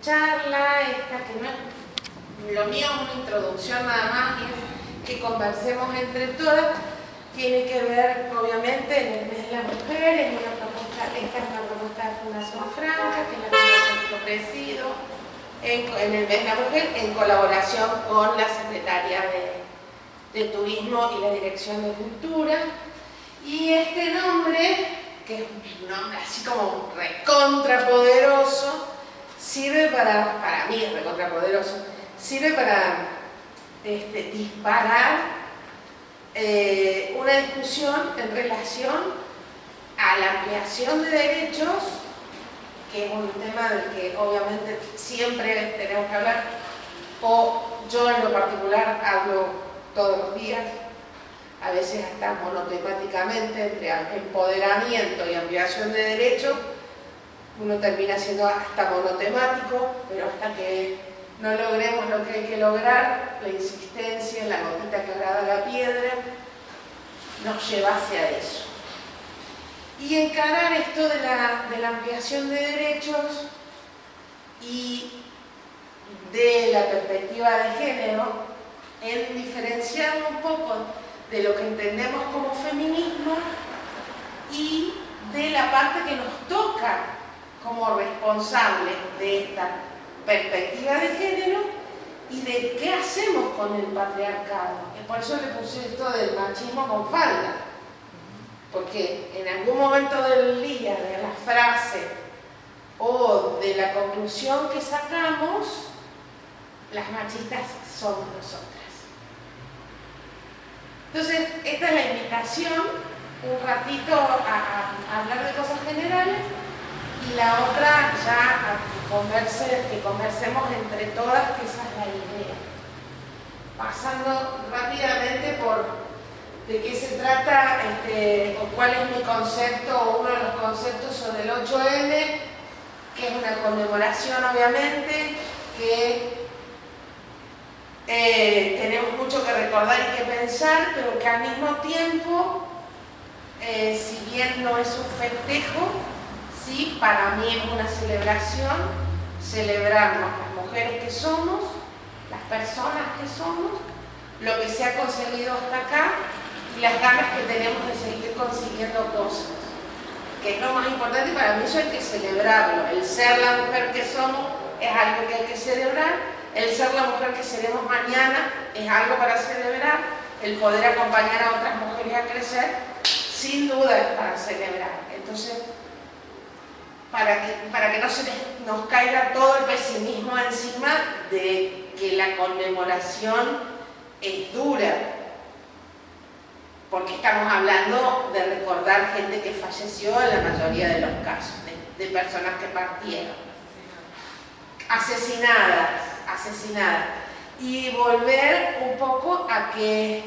Charla esta, que no, lo mío es una introducción nada más, y es que conversemos entre todas. Tiene que ver, obviamente, en el mes de la mujer, es una propuesta, esta es una propuesta de Fundación Franca, que es la fundación que he ofrecido en el mes de la mujer, en colaboración con la Secretaría de Turismo y la Dirección de Cultura. Y este nombre, que es un nombre así como recontrapoderoso, sirve para mí es recontrapoderoso, sirve para disparar una discusión en relación a la ampliación de derechos, que es un tema del que obviamente siempre tenemos que hablar, o yo en lo particular hablo todos los días, a veces hasta monotemáticamente, entre empoderamiento y ampliación de derechos. Uno termina siendo hasta monotemático, pero hasta que no logremos lo que hay que lograr, la insistencia, la gotita que agrada la piedra, nos lleva hacia eso. Y encarar esto de la ampliación de derechos y de la perspectiva de género, en diferenciarlo un poco de lo que entendemos como feminismo y de la parte que nos toca como responsables de esta perspectiva de género y de qué hacemos con el patriarcado. Y por eso le puse esto del machismo con falda, porque en algún momento del día, de la frase o de la conclusión que sacamos, las machistas somos nosotras. Entonces, esta es la invitación, un ratito a hablar de cosas generales, y la otra ya que conversemos entre todas, que esa es la idea. Pasando rápidamente por de qué se trata, o cuál es mi concepto, o uno de los conceptos sobre el 8M, que es una conmemoración obviamente, que tenemos mucho que recordar y que pensar, pero que al mismo tiempo, si bien no es un festejo, sí, para mí es una celebración, celebrarnos las mujeres que somos, las personas que somos, lo que se ha conseguido hasta acá y las ganas que tenemos de seguir consiguiendo cosas, que es lo más importante. Para mí eso hay que celebrarlo. El ser la mujer que somos es algo que hay que celebrar, el ser la mujer que seremos mañana es algo para celebrar, el poder acompañar a otras mujeres a crecer, sin duda es para celebrar. Entonces, para que no se nos caiga todo el pesimismo encima de que la conmemoración es dura, porque estamos hablando de recordar gente que falleció en la mayoría de los casos, de personas que partieron, asesinadas, y volver un poco a que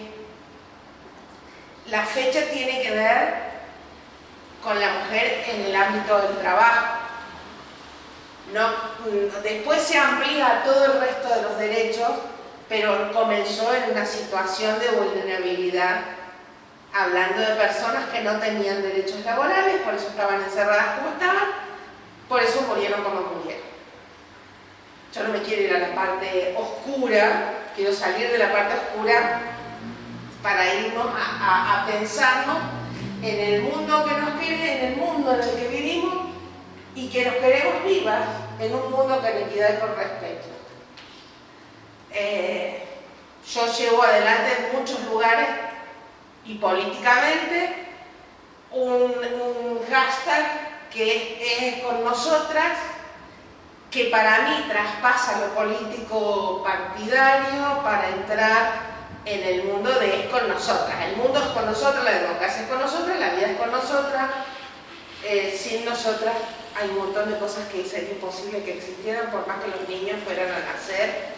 la fecha tiene que ver con la mujer en el ámbito del trabajo. Después se amplía todo el resto de los derechos, pero comenzó en una situación de vulnerabilidad, hablando de personas que no tenían derechos laborales, por eso estaban encerradas como estaban, por eso murieron como murieron. Yo no me quiero ir a la parte oscura, quiero salir de la parte oscura para irnos a pensarnos en el mundo que nos quiere, en el mundo en el que vivimos y que nos queremos vivas en un mundo con equidad y con respeto. Yo llevo adelante en muchos lugares y políticamente un hashtag que es con nosotras, que para mí traspasa lo político partidario para entrar en el mundo de es con nosotras. El mundo es con nosotras, la democracia es con nosotras, la vida es con nosotras. Sin nosotras hay un montón de cosas que sería imposible que existieran, por más que los niños fueran a nacer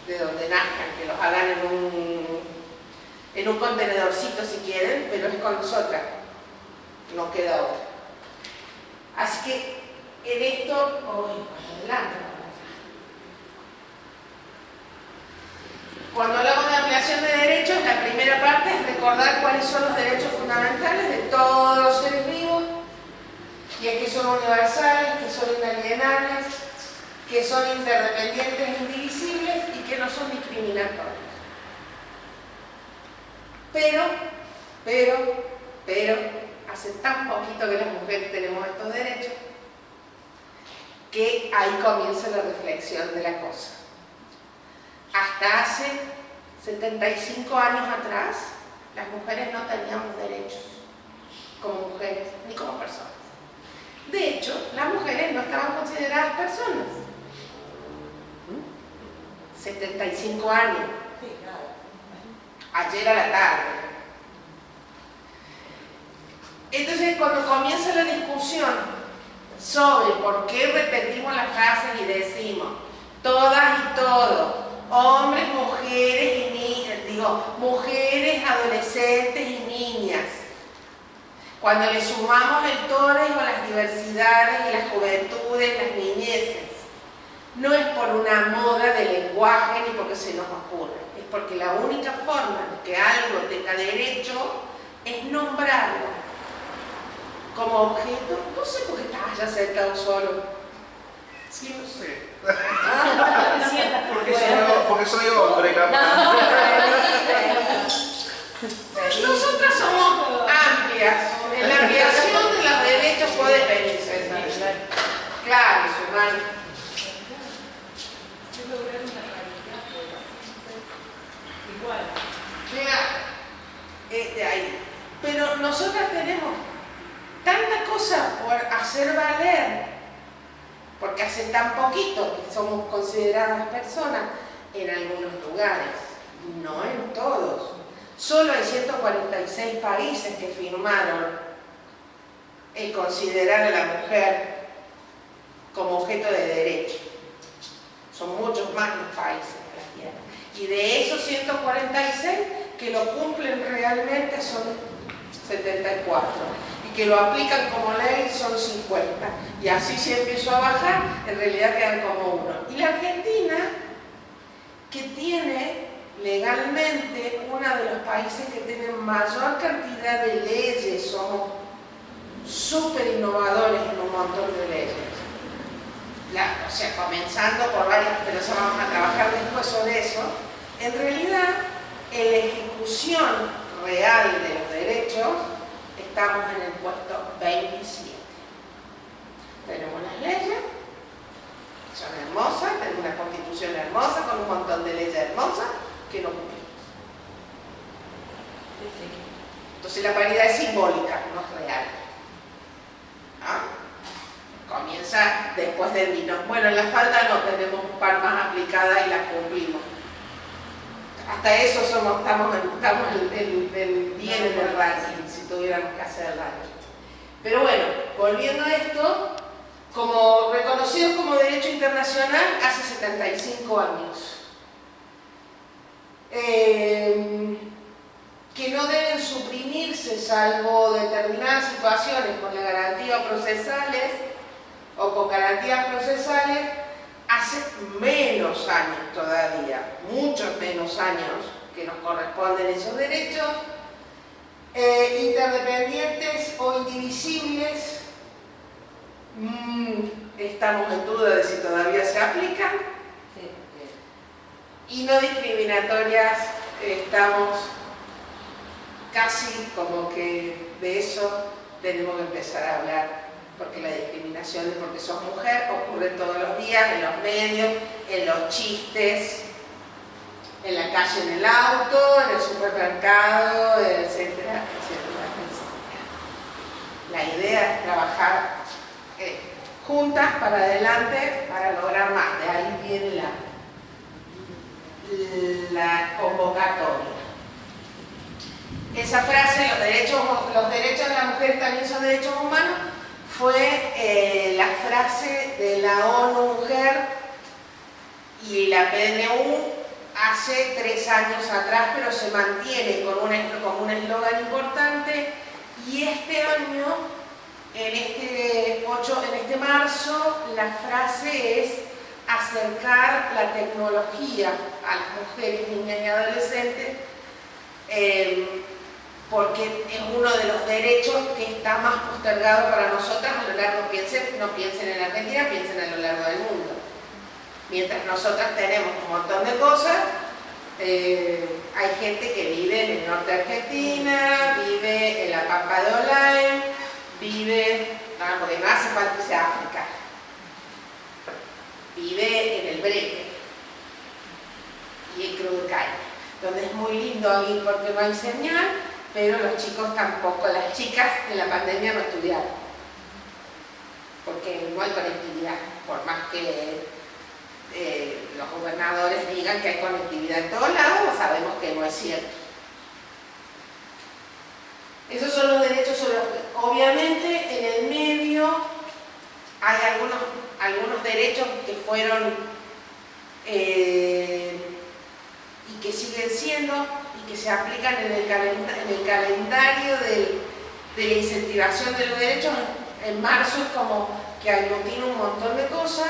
de donde nazcan, que los hagan en un contenedorcito si quieren, pero es con nosotras, no queda otra. Así que en esto, adelante. Cuando hablamos de ampliación de derechos, la primera parte es recordar cuáles son los derechos fundamentales de todos los seres vivos, y es que son universales, que son inalienables, que son interdependientes e indivisibles y que no son discriminatorios. Pero, hace tan poquito que las mujeres tenemos estos derechos que ahí comienza la reflexión de la cosa. Hasta hace 75 años atrás, las mujeres no teníamos derechos como mujeres ni como personas. De hecho, las mujeres no estaban consideradas personas. 75 años. Ayer a la tarde. Entonces, cuando comienza la discusión sobre por qué repetimos las frases y decimos todas y todos, hombres, mujeres y niñas, mujeres, adolescentes y niñas, cuando le sumamos el todes o las diversidades y las juventudes, las niñeces, no es por una moda de lenguaje ni porque se nos ocurre, es porque la única forma de que algo tenga derecho es nombrarlo como objeto. No sé por qué estás ya sentado solo. Sí, no sé. Bueno. Porque soy hombre, capaz. Nosotras somos amplias. En la ampliación de los derechos puede venir, César. Claro, su hermano. Claro. Ahí. Pero nosotras tenemos tanta cosa por hacer valer, porque hace tan poquito que somos consideradas personas en algunos lugares, no en todos. Solo hay 146 países que firmaron el considerar a la mujer como objeto de derecho. Son muchos más los países que la tienen. Y de esos 146 que lo cumplen realmente son 74. Y que lo aplican como ley son 50. Y así se empezó a bajar, en realidad quedan como uno. Y la Argentina, que tiene legalmente uno de los países que tienen mayor cantidad de leyes, somos súper innovadores en un montón de leyes. O sea, comenzando por varias, pero eso vamos a trabajar después sobre eso. En realidad, en la ejecución real de los derechos, estamos en el puesto 27. Tenemos las leyes, son hermosas, tenemos una constitución hermosa, con un montón de leyes hermosas, que no cumplimos. Entonces la paridad es simbólica, no es real. ¿Ah? Comienza después del vino. Bueno, en la falda no, tenemos un par más aplicadas y las cumplimos. Hasta eso estamos bien en el ranking, si tuviéramos que hacer el ranking. Pero bueno, volviendo a esto, como reconocido como derecho internacional hace 75 años. Que no deben suprimirse salvo determinadas situaciones con la garantía procesales o con garantías procesales hace menos años todavía, muchos menos años que nos corresponden esos derechos, interdependientes o indivisibles, estamos en duda de si todavía se aplican, y no discriminatorias, estamos casi como que de eso tenemos que empezar a hablar, porque la discriminación de porque sos mujer ocurre todos los días, en los medios, en los chistes, en la calle, en el auto, en el supermercado, etcétera, etcétera, etcétera. La idea es trabajar juntas para adelante para lograr más. De ahí viene la convocatoria. Esa frase, los derechos de la mujer también son derechos humanos, fue la frase de la ONU Mujer y la PNU hace 3 años atrás, pero se mantiene como un eslogan importante, y este año, en este marzo, la frase es acercar la tecnología a las mujeres, niñas y adolescentes, porque es uno de los derechos que está más postergado para nosotras a lo largo, no piensen en la Argentina, piensen a lo largo del mundo. Mientras nosotras tenemos un montón de cosas, hay gente que vive en el norte de Argentina, vive en la Pampa de Olain, vive, no, porque no hace falta irse a África, vive en el Brete y en Cruz de Caña, donde es muy lindo ir porque no hay señal, pero los chicos tampoco, las chicas en la pandemia no estudiaron, porque no hay conectividad, por más que los gobernadores digan que hay conectividad en todos lados, sabemos que no es cierto. Esos son los derechos sobre los que, obviamente, en el medio hay algunos derechos que fueron y que siguen siendo y que se aplican en el calendario de la incentivación de los derechos. En marzo es como que aglutina un montón de cosas.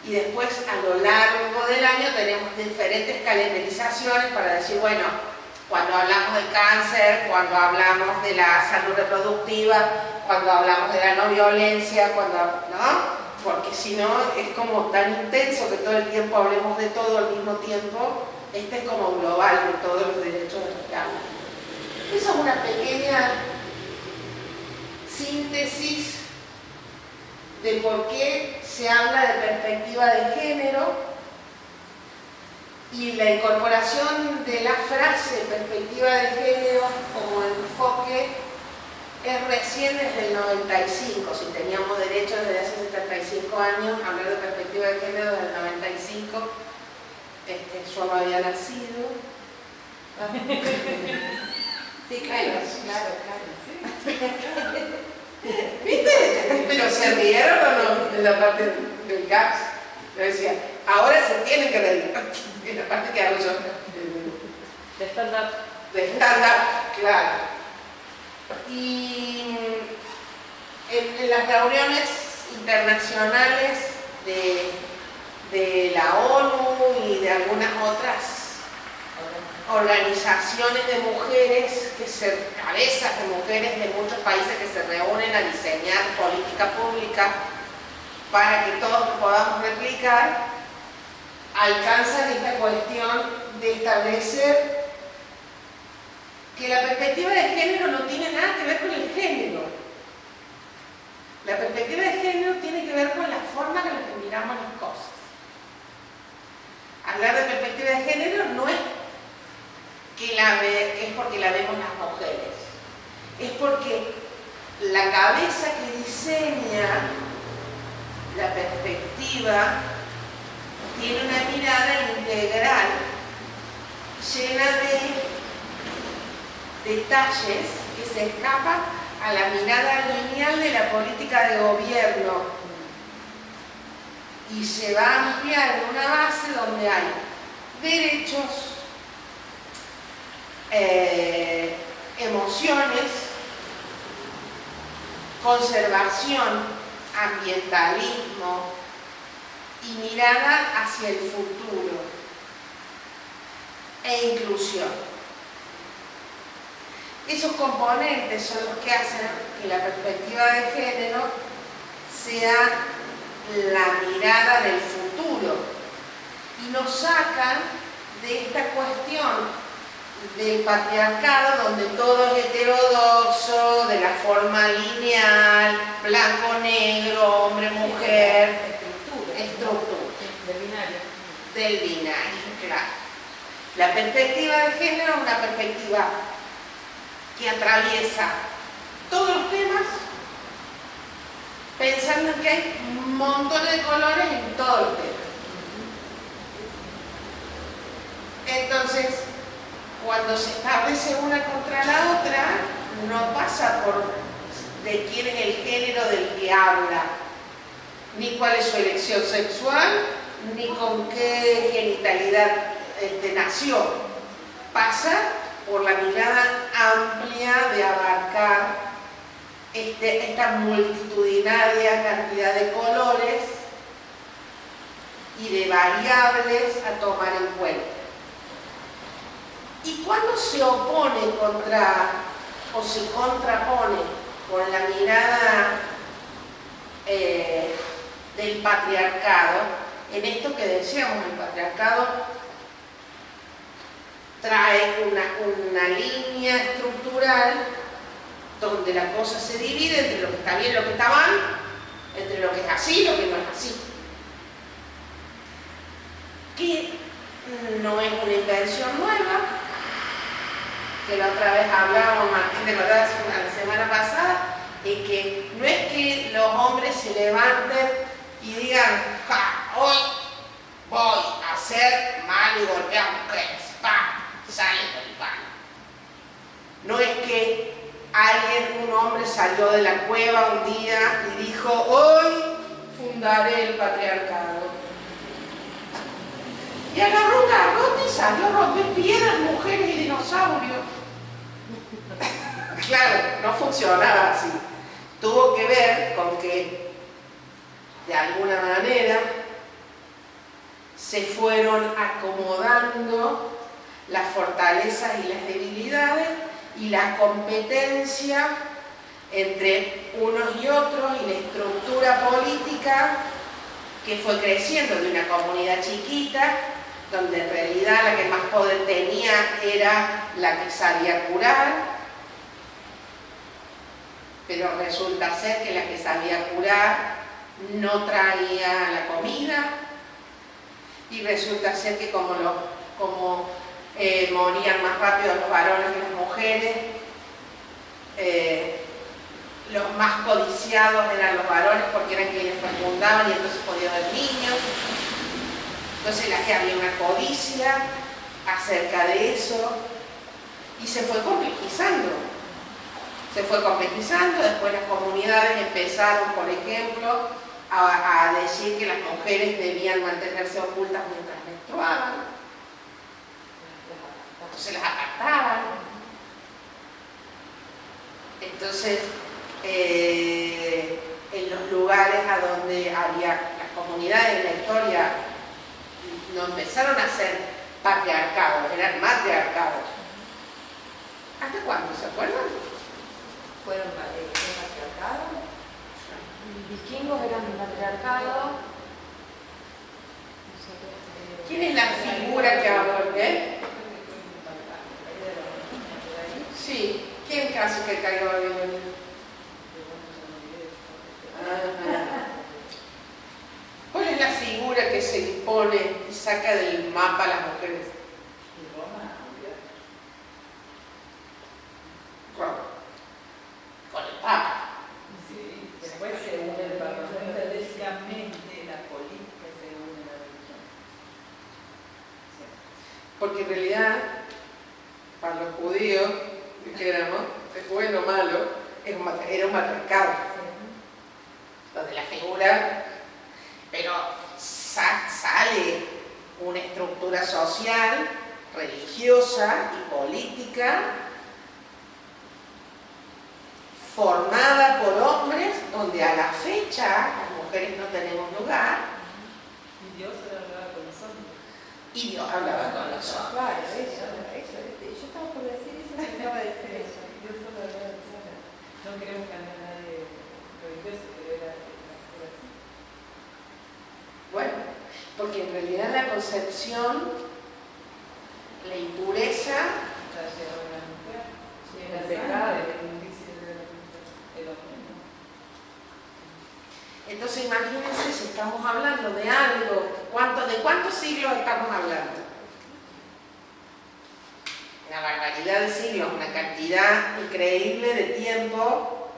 Y después, a lo largo del año, tenemos diferentes calendarizaciones para decir, bueno, cuando hablamos de cáncer, cuando hablamos de la salud reproductiva, cuando hablamos de la no violencia, ¿no? Porque si no, es como tan intenso que todo el tiempo hablemos de todo al mismo tiempo. Este es como global de todos los derechos de los que hablan. Esa es una pequeña síntesis de por qué se habla de perspectiva de género, y la incorporación de la frase perspectiva de género como enfoque es recién desde el 95. Si teníamos derecho desde hace 75 años, hablar de perspectiva de género desde el 95, yo no había nacido. Sí, claro. ¿Viste? Pero se rieron o no en la parte del GAPS. Yo decía, ahora se tienen que reír. En la parte que hago yo. De stand-up. De stand-up, claro. Y en las reuniones internacionales de la ONU y de algunas otras organizaciones de mujeres, cabezas de mujeres de muchos países que se reúnen a diseñar política pública para que todos podamos replicar, alcanzan esta cuestión de establecer que la perspectiva de género no tiene nada que ver con el género. La perspectiva de género tiene que ver con la forma en la que miramos las cosas. Hablar de perspectiva de género no es es porque la vemos las mujeres, es porque la cabeza que diseña la perspectiva tiene una mirada integral llena de detalles que se escapan a la mirada lineal de la política de gobierno y se va a ampliar en una base donde hay derechos, emociones, conservación, ambientalismo y mirada hacia el futuro e inclusión. Esos componentes son los que hacen que la perspectiva de género sea la mirada del futuro y nos sacan de esta cuestión del patriarcado donde todo es heterodoxo, de la forma lineal, blanco-negro, hombre-mujer, estructura. Del binario, claro. La perspectiva de género es una perspectiva que atraviesa todos los temas, pensando en que hay un montón de colores en todos los temas. Entonces, cuando se establece una contra la otra, no pasa por de quién es el género del que habla, ni cuál es su elección sexual, ni con qué genitalidad nació. Pasa por la mirada amplia de abarcar esta multitudinaria cantidad de colores y de variables a tomar en cuenta. Y cuando se opone o se contrapone con la mirada del patriarcado, en esto que decíamos, el patriarcado trae una línea estructural donde la cosa se divide entre lo que está bien y lo que está mal, entre lo que es así y lo que no es así. Que no es una invención nueva, que la otra vez hablábamos, Martín, ¿te acordás? La semana pasada, de que no es que los hombres se levanten y digan, ja, hoy voy a hacer mal y golpear mujeres, ¡pam! Sale del pan. No es que un hombre salió de la cueva un día y dijo, hoy fundaré el patriarcado. Y agarró un garrote y salió a romper piedras, mujeres y dinosaurios. Claro, no funcionaba así. Tuvo que ver con que, de alguna manera, se fueron acomodando las fortalezas y las debilidades y la competencia entre unos y otros y la estructura política que fue creciendo de una comunidad chiquita, donde en realidad la que más poder tenía era la que sabía curar, pero resulta ser que la que sabía curar no traía la comida, y resulta ser que como morían más rápido los varones que las mujeres, los más codiciados eran los varones porque eran quienes fecundaban y entonces podía haber niños. Entonces había una codicia acerca de eso y se fue complejizando. Después las comunidades empezaron, por ejemplo, a decir que las mujeres debían mantenerse ocultas mientras menstruaban. Entonces las apartaban. Entonces, en los lugares a donde había las comunidades en la historia, no empezaron a ser patriarcados, eran matriarcados. ¿Hasta cuándo? ¿Se acuerdan? Fueron matriarcados. Vikingos eran matriarcados. ¿Quién es la figura que habla de qué? Sí, ¿quién casi que caiga Babilonia? ¿Cuál es la figura que se impone y saca del mapa a las mujeres? Roma. Con el Papa. Sí, después se une el Parlamento, desgraciadamente la política se une a la religión. Sí. Porque en realidad, para los judíos, dijéramos, es bueno o malo, era un matriarcado, donde la figura, pero sale una estructura social, religiosa y política formada por hombres, donde a la fecha las mujeres no tenemos lugar. Y Dios hablaba con los hombres. Y Dios hablaba con los hombres. Claro, yo estaba por decir eso, acaba de decir eso. Dios solo hablaba con los hombres. No queremos cambiar a nadie religioso, pero era así. Bueno, porque en realidad la concepción, la impureza, El pecado. entonces imagínense si estamos hablando de algo, ¿de cuántos siglos estamos hablando? Una barbaridad de siglos, una cantidad increíble de tiempo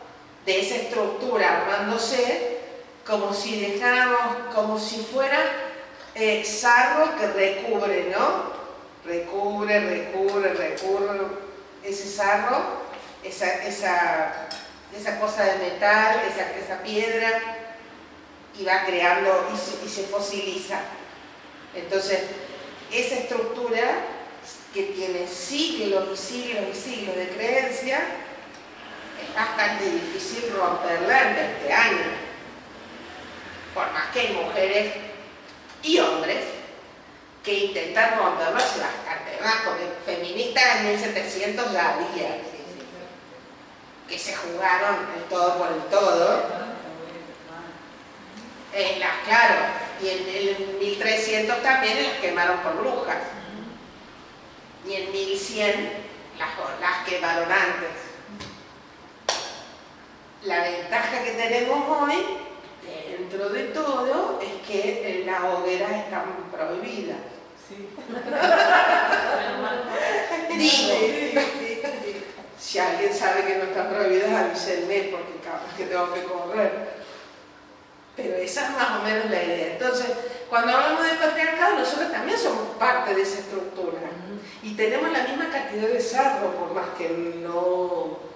de esa estructura armándose, como si dejáramos, como si fuera sarro que recubre, ¿no? Recubre ese sarro, esa cosa de metal, esa piedra, y va creando y se fosiliza. Entonces, esa estructura que tiene siglos y siglos y siglos de creencia, es bastante difícil romperla en 20 años. Por más que hay mujeres y hombres que intentan romperlo hace bastante más, porque feministas en 1700 ya había, que se jugaron el todo por el todo. Claro, y en el 1300 también las quemaron por brujas. Y en 1100 las quemaron antes. La ventaja que tenemos hoy, dentro de todo, es que las hogueras están prohibidas. Sí. Digo, si alguien sabe que no están prohibidas, avísenme, porque capaz que tengo que correr. Pero esa es más o menos la idea. Entonces, cuando hablamos de patriarcado, nosotros también somos parte de esa estructura. Y tenemos la misma cantidad de sarro, por más que no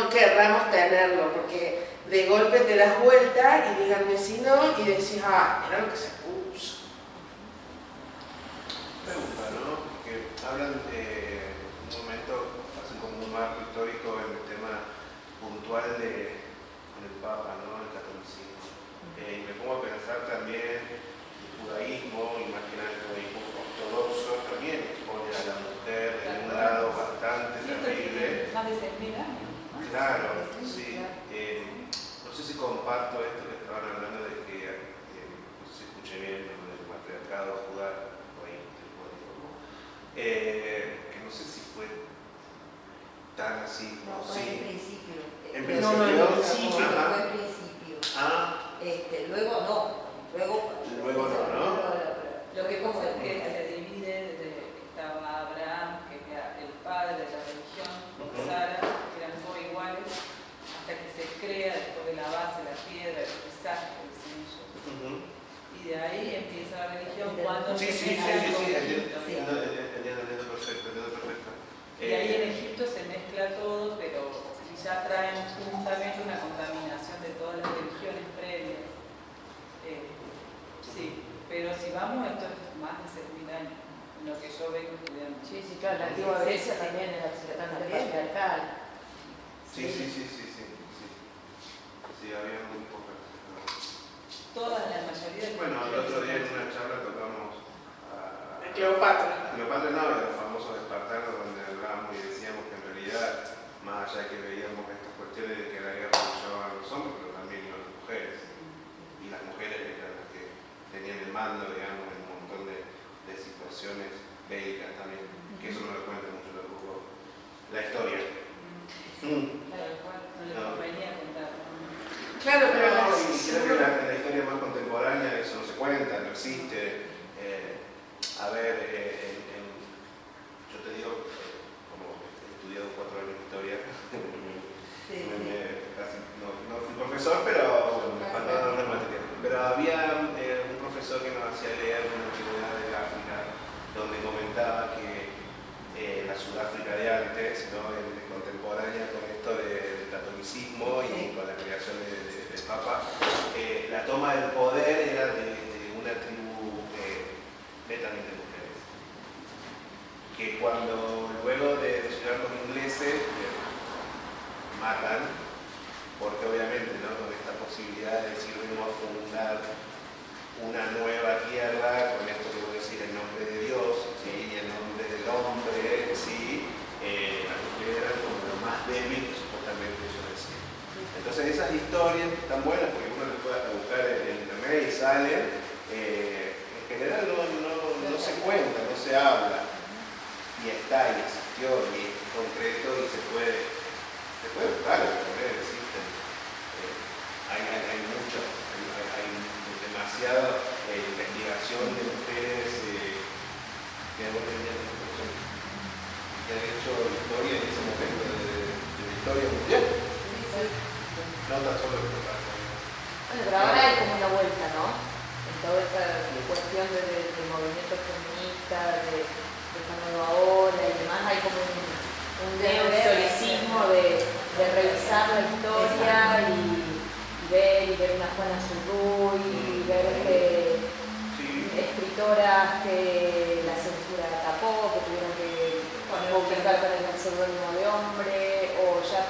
querramos tenerlo, porque de golpe te das vuelta y díganme si no, y decís, mira lo que se puso. Pregunta, ¿no? Que hablan un momento, hacen como un marco histórico en el tema puntual con el Papa, ¿no? El catolicismo. Y me pongo a pensar también el judaísmo, y más que nada el judaísmo ortodoxo, también expone a la mujer en un grado bastante terrible. Más de 6.000 años. Claro, sí. No sé si comparto esto que estaban hablando de que, no sé si escuché bien, ¿no? Del matriarcado judaico, que no sé si fue tan así. No, fue sí. en principio. En Luego principio, fue ajá. en principio. Ah, Luego no. Luego no. Lo que pasa es que se divide desde que estaba Abraham, que era el padre de la religión, con Sara, que eran todos iguales, hasta que se crea después de la base, la piedra, el paisaje, el censo. Y de ahí empieza la religión cuando sí, se entiendo perfecto. Y ahí en Egipto se mezcla todo, pero ya traen juntamente una contaminación de todas las religiones previas. Sí, pero si vamos, esto es más de 6.000 años, en lo que yo vengo estudiando. Sí, claro, la antigua Grecia también era absolutamente patriarcal. Sí, había muy pocas. Toda la mayoría de Bueno, el otro día en una charla tocamos a Cleopatra. Cleopatra, no, de los famosos espartanos, donde hablábamos y decíamos que en realidad, más allá de que veíamos estas cuestiones de que la guerra lo llevaban los hombres, pero también iban las mujeres. Y las mujeres eran las que tenían el mando, digamos, en un montón de situaciones bélicas también, que eso no lo cuenta mucho tampoco la historia. Claro, no le convenía contar. Claro, pero creo que en la historia más contemporánea eso no se cuenta, no existe. A ver, yo te digo, como he estudiado 4 años de historia, no fui profesor, pero bueno, me faltaron unas materias. Pero había un profesor que nos hacía leer una antigüedad de África, donde comentaba que la Sudáfrica de antes, ¿no? Contemporánea con esto del catolicismo y con la creación del Papa, la toma del poder era de una tribu netamente mujeres. Que cuando luego de llegar los ingleses matan, porque obviamente, ¿no? Con esta posibilidad de decir venimos a fundar una nueva tierra, con esto que voy a decir en nombre de Dios, ¿sí? En nombre del hombre, ¿sí? Las mujeres eran como lo más débil que supuestamente ellos decían. Entonces esas historias están buenas porque uno las puede buscar en internet y salen, en general no se cuenta, no se habla, y está, y existió, y es concreto, y se puede buscar, en internet existen, hay mucho, hay demasiada investigación de mujeres que han hecho historia en ese momento de la historia mundial. No tan solo el trabajo. Bueno, pero ahora hay como una vuelta, ¿no? En toda esta cuestión del movimiento feminista, de esta nueva ola y demás, hay como un neohistoricismo de revisar la historia y ver una Juana Zurduy, y ver escritoras que la censura tapó, que tuvieron que publicar con el seudónimo de hombre, o ya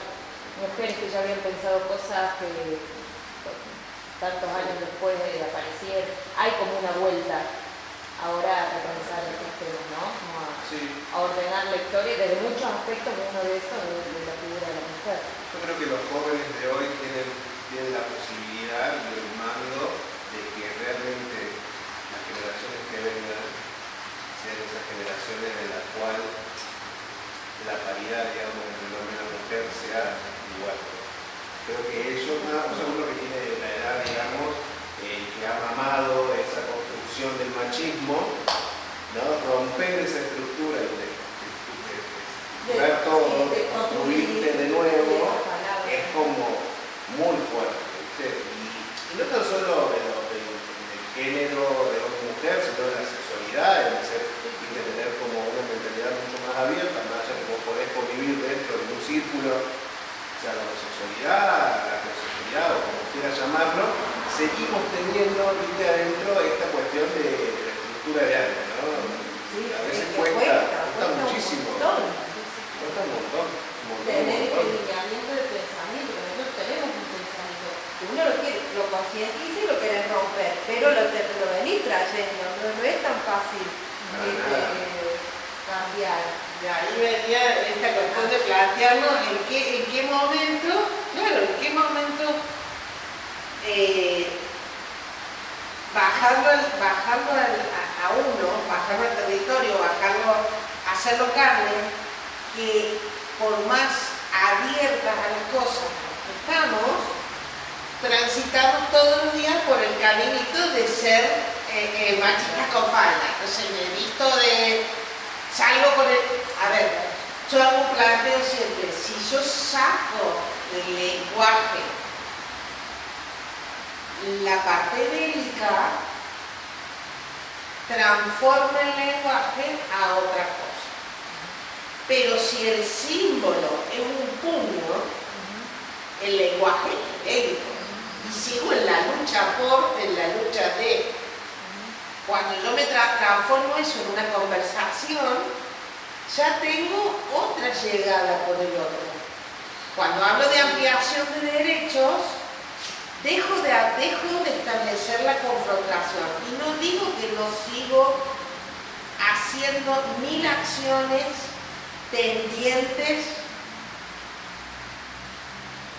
mujeres que ya habían pensado cosas que tantos años después aparecieron. Hay como una vuelta ahora a repensar estos temas, ¿no? Como a ordenar la historia desde muchos aspectos, uno de esos de la figura de la mujer. Yo creo que los jóvenes de hoy tienen la posibilidad y el mando de de que realmente las generaciones que vengan sean esas generaciones en las cuales la paridad, digamos, entre el hombre y la mujer sea igual. Creo que ellos, o sea, uno que tiene la edad, digamos, que ha mamado esa construcción del machismo, ¿no? Romper esa estructura y ver todo, construirte de nuevo, es como muy fuerte, ¿viste? Y no tan solo del género de hombre y mujer, sino de la sexualidad, de tener como una mentalidad mucho más abierta, más allá que vos podés convivir dentro de un círculo, o sea, la homosexualidad, la heterosexualidad, o como quieras llamarlo, seguimos teniendo, viste, adentro esta cuestión de la estructura de algo, ¿no? Sí, a veces cuesta muchísimo. Cuesta un montón. Tener este lineamiento de pensamiento, que nosotros tenemos un pensamiento, que uno lo concientiza y lo quiere romper, pero lo venís trayendo, no es tan fácil cambiar. De ahí venía esta cuestión de plantearnos en qué momento, claro, en qué momento bajarlo a uno, bajarlo al territorio, hacerlo carne, que por más abiertas a las cosas que estamos, transitamos todos los días por el caminito de ser machistas con falda. Entonces me he visto salgo con el... A ver, yo hago un planteo siempre, si yo saco del lenguaje la parte bélica, transforma el lenguaje a otra cosa. Pero si el símbolo es un puño, el lenguaje es bélico. Y sigo en la lucha de... Cuando yo me transformo eso en una conversación, ya tengo otra llegada por el otro. Cuando hablo de ampliación de derechos, dejo de establecer la confrontación. Y no digo que no sigo haciendo 1000 acciones tendientes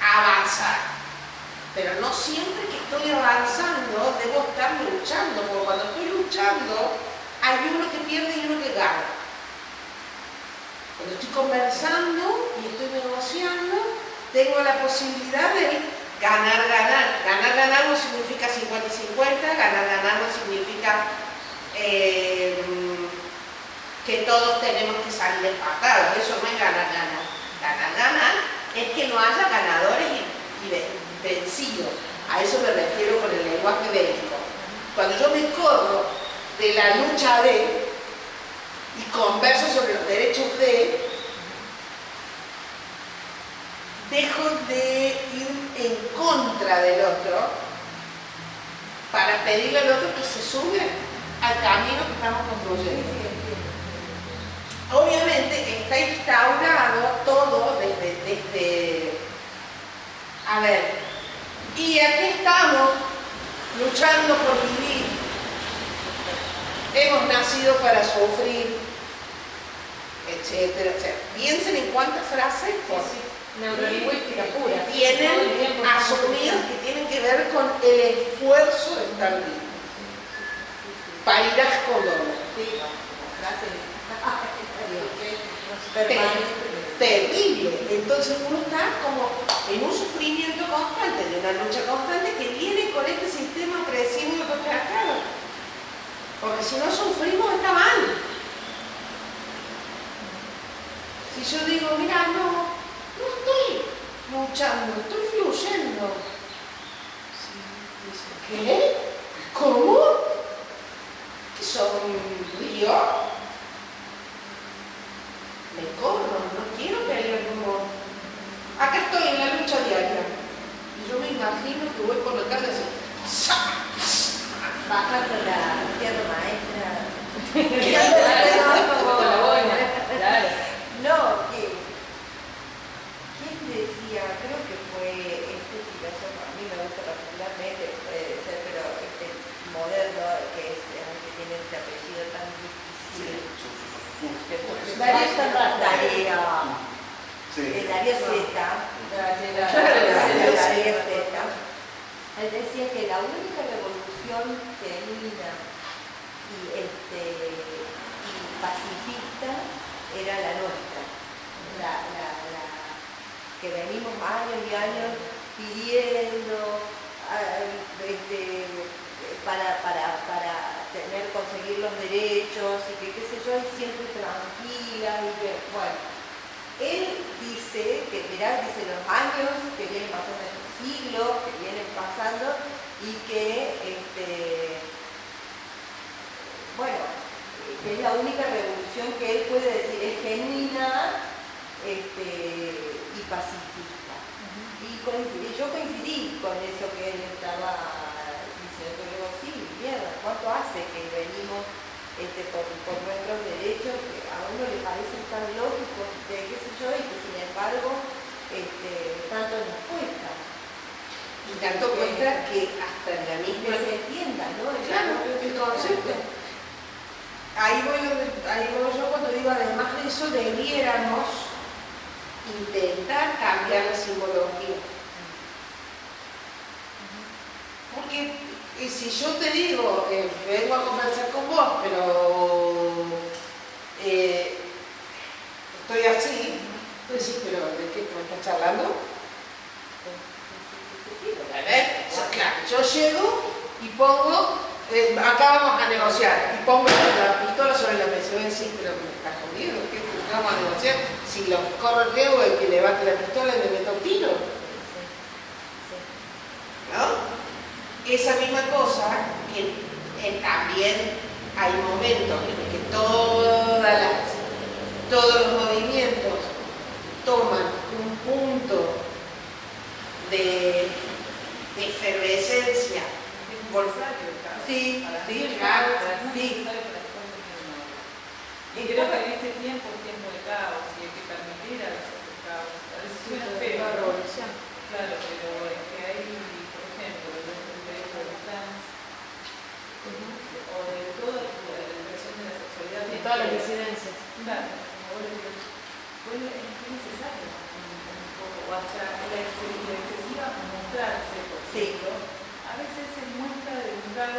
a avanzar. Pero no siempre que estoy avanzando debo estar luchando, porque cuando estoy luchando hay uno que pierde y uno que gana. Cuando estoy conversando y estoy negociando, tengo la posibilidad de ganar. Ganar no significa 50-50, ganar no significa que todos tenemos que salir empatados. Eso no es ganar. Ganar es que no haya ganadores y vencidos. A eso me refiero con el lenguaje bélico. Cuando yo me corro de la lucha de y converso sobre los derechos de, dejo de ir en contra del otro para pedirle al otro que se sube al camino que estamos construyendo. Obviamente está instaurado todo desde a ver, y aquí estamos luchando por vivir. Hemos nacido para sufrir, etcétera, etcétera. Piensen en cuántas frases Neurolingüística pura. tienen asumidas que tienen que ver con el esfuerzo de estar vivo. Parirás con dolor. Terrible. Entonces uno está como en un sufrimiento constante, de una lucha constante que viene con este sistema opresivo y patriarcal. Porque si no sufrimos está mal. Si yo digo, mira, no estoy luchando, estoy fluyendo. ¿Qué? ¿Cómo? ¿Que son un río? Me corro, no quiero caer como... Acá estoy en la lucha diaria. Y yo me imagino que voy por la calle así. Bajando la tierra maestra. No, ¿quién decía? Creo que fue este filósofo, a mí me gusta particularmente, puede ser, pero este moderno, que tiene este apellido tan difícil. Darío Zeta. Él decía que la única revolución revolución genuina y pacifista era la nuestra, que venimos años y años pidiendo para conseguir los derechos y que qué sé yo, y siempre tranquila y que, bueno, él dice que, mirá, dice los años que vienen pasando, estos siglos que vienen pasando y que, bueno, que es la única revolución que él puede decir, es genuina y pacifista. Y yo coincidí con eso que él estaba diciendo, yo digo, sí, mierda, ¿cuánto hace que venimos por nuestros derechos que a uno le parecen tan lógicos, qué sé yo, y que sin embargo tanto nos cuesta? Y tanto cuesta que hasta en la misma... Que se entienda, ¿no? Claro, el concepto. Ahí voy yo cuando digo, además de eso, debiéramos intentar cambiar la simbología. Porque si yo te digo, vengo a conversar con vos, pero estoy así, tú decís, pero ¿de qué me estás charlando? Claro, yo llego y pongo, acá vamos a negociar, y pongo la pistola sobre la mesa. Voy a decir, pero me estás jodido, ¿qué vamos a negociar? Si lo corro el dedo, el que levante la pistola y me meta un tiro. ¿No? Esa misma cosa, que también hay momentos en los que todos los movimientos toman un punto de efervescencia. Sí, claro, sí. Y creo que en este tiempo es tiempo de caos y hay que permitir a veces el caos. A veces suena feo, la revolución. claro, pero es que hay, por ejemplo, el derecho de los trans, o de toda la expresión de la sexualidad. De todas las disidencias. Claro, como vos decís, es necesario un poco, o hasta la excesiva mostrarse, por ejemplo, a veces se muestra de un caos